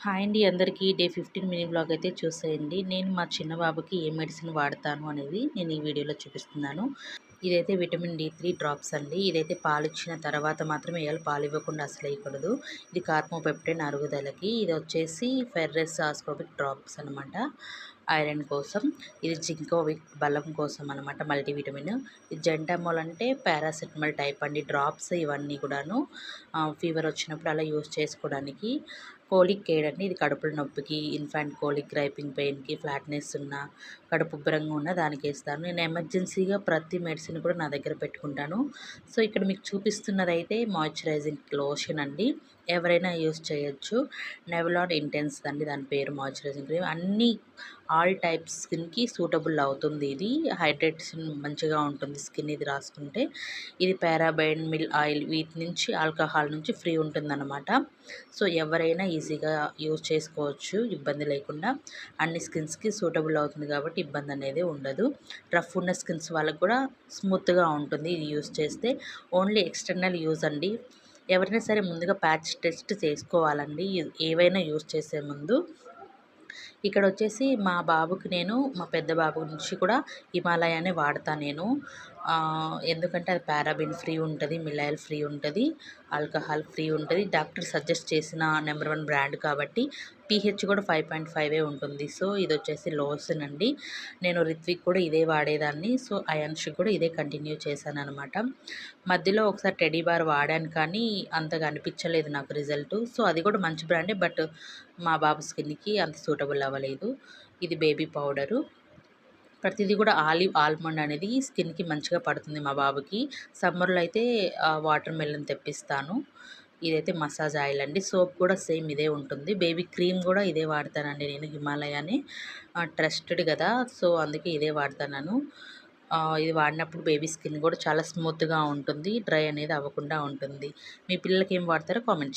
Hi అండి అందరికీ. Day 15 mini vlog అయితే చూసేయండి. నేను మా చిన్న బాబుకి ఏ మెడిసిన్ వాడతాను అనేది నేను ఈ వీడియోలో చూపిస్తున్నాను. ఇదైతే విటమిన్ D3 డ్రాప్స్ అండి. ఇదైతే పాలిచ్చిన తర్వాత మాత్రమే వేయాలి. పాలు ఇవ్వకుండా అసలు వేయకూడదు. ఇది కార్మోపెప్టిన్ అరుగుదలకి. ఇది వచ్చేసి ఫెర్రస్ ఆస్కోబిక్ డ్రాప్స్ అనమాట, ఐరన్ కోసం. ఇది జింకోవిక్ బలం కోసం అనమాట, మల్టీవిటమిన్. ఇది జెంటామోల్ అంటే పారాసెటమాల్ టైప్ అండి డ్రాప్స్ ఇవన్నీ కూడాను. ఫీవర్ వచ్చినప్పుడు అలా యూస్ చేసుకోవడానికి. కోలిక్ ఎయిడ్ అండి, ఇది కడుపుల నొప్పికి, ఇన్ఫాంట్ కోలిక్, గ్రైపింగ్ పెయిన్కి, ఫ్లాట్నెస్ ఉన్న, కడుపు ఉబ్బరంగా ఉన్న దానికి వేస్తాను. నేను ఎమర్జెన్సీగా ప్రతి మెడిసిన్ కూడా నా దగ్గర పెట్టుకుంటాను. సో ఇక్కడ మీకు చూపిస్తున్నదైతే మాయిశ్చరైజింగ్ లోషన్ అండి, ఎవరైనా యూస్ చేయొచ్చు. నెవలాన్ ఇంటెన్స్ అండి దాని పేరు, మాయిశ్చరైజింగ్ క్రీమ్. అన్ని ఆల్ టైప్స్ స్కిన్కి సూటబుల్ అవుతుంది. ఇది హైడ్రేషన్ మంచిగా ఉంటుంది స్కిన్ ఇది రాసుకుంటే. ఇది పారాబైన్ మిల్ ఆయిల్ వీటి నుంచి, ఆల్కహాల్ నుంచి ఫ్రీ ఉంటుందన్నమాట. సో ఎవరైనా ఈజీగా యూజ్ చేసుకోవచ్చు ఇబ్బంది లేకుండా. అన్ని స్కిన్స్కి సూటబుల్ అవుతుంది కాబట్టి ఇబ్బంది అనేది ఉండదు. రఫ్ ఉన్న స్కిన్స్ వాళ్ళకు కూడా స్మూత్గా ఉంటుంది ఇది యూజ్ చేస్తే. ఓన్లీ ఎక్స్టర్నల్ యూజ్ అండి. ఎవరైనా సరే ముందుగా ప్యాచ్ టెస్ట్ చేసుకోవాలండి ఏవైనా యూజ్ చేసే ముందు. ఇక్కడ వచ్చేసి మా బాబుకి నేను, మా పెద్ద బాబు నుంచి కూడా హిమాలయానే వాడతాను నేను. ఎందుకంటే అది పారాబిన్ ఫ్రీ ఉంటుంది, మిలాయిల్ ఫ్రీ ఉంటుంది, ఆల్కహాల్ ఫ్రీ ఉంటుంది. డాక్టర్ సజెస్ట్ చేసిన నెంబర్ 1 బ్రాండ్ కాబట్టి pH కూడా 5.5 ఉంటుంది. సో ఇది వచ్చేసి లోషన్ అండి. నేను రిత్విక్ కూడా ఇదే వాడేదాన్ని. సో అయాన్షి కూడా ఇదే కంటిన్యూ చేశాను అనమాట. మధ్యలో ఒకసారి టెడీ బార్ వాడాను కానీ అంతగా అనిపించలేదు నాకు రిజల్ట్. సో అది కూడా మంచి బ్రాండే, బట్ మా బాబు స్కిన్కి అంత సూటబుల్ అవ్వలేదు. ఇది బేబీ పౌడరు. ప్రతిదీ కూడా ఆల్మండ్ అనేది స్కిన్కి మంచిగా పడుతుంది మా బాబుకి. సమ్మర్లో అయితే వాటర్ మెలన్ తెప్పిస్తాను. ఇదైతే మసాజ్ ఆయిల్ అండి. సోప్ కూడా సేమ్ ఇదే ఉంటుంది. బేబీ క్రీమ్ కూడా ఇదే వాడతానండి నేను, హిమాలయానే ట్రస్టెడ్ కదా, సో అందుకే ఇదే వాడతాను. ఇది వాడినప్పుడు బేబీ స్కిన్ కూడా చాలా స్మూత్గా ఉంటుంది, డ్రై అనేది అవ్వకుండా ఉంటుంది. మీ పిల్లలకి ఏం వాడతారో కామెంట్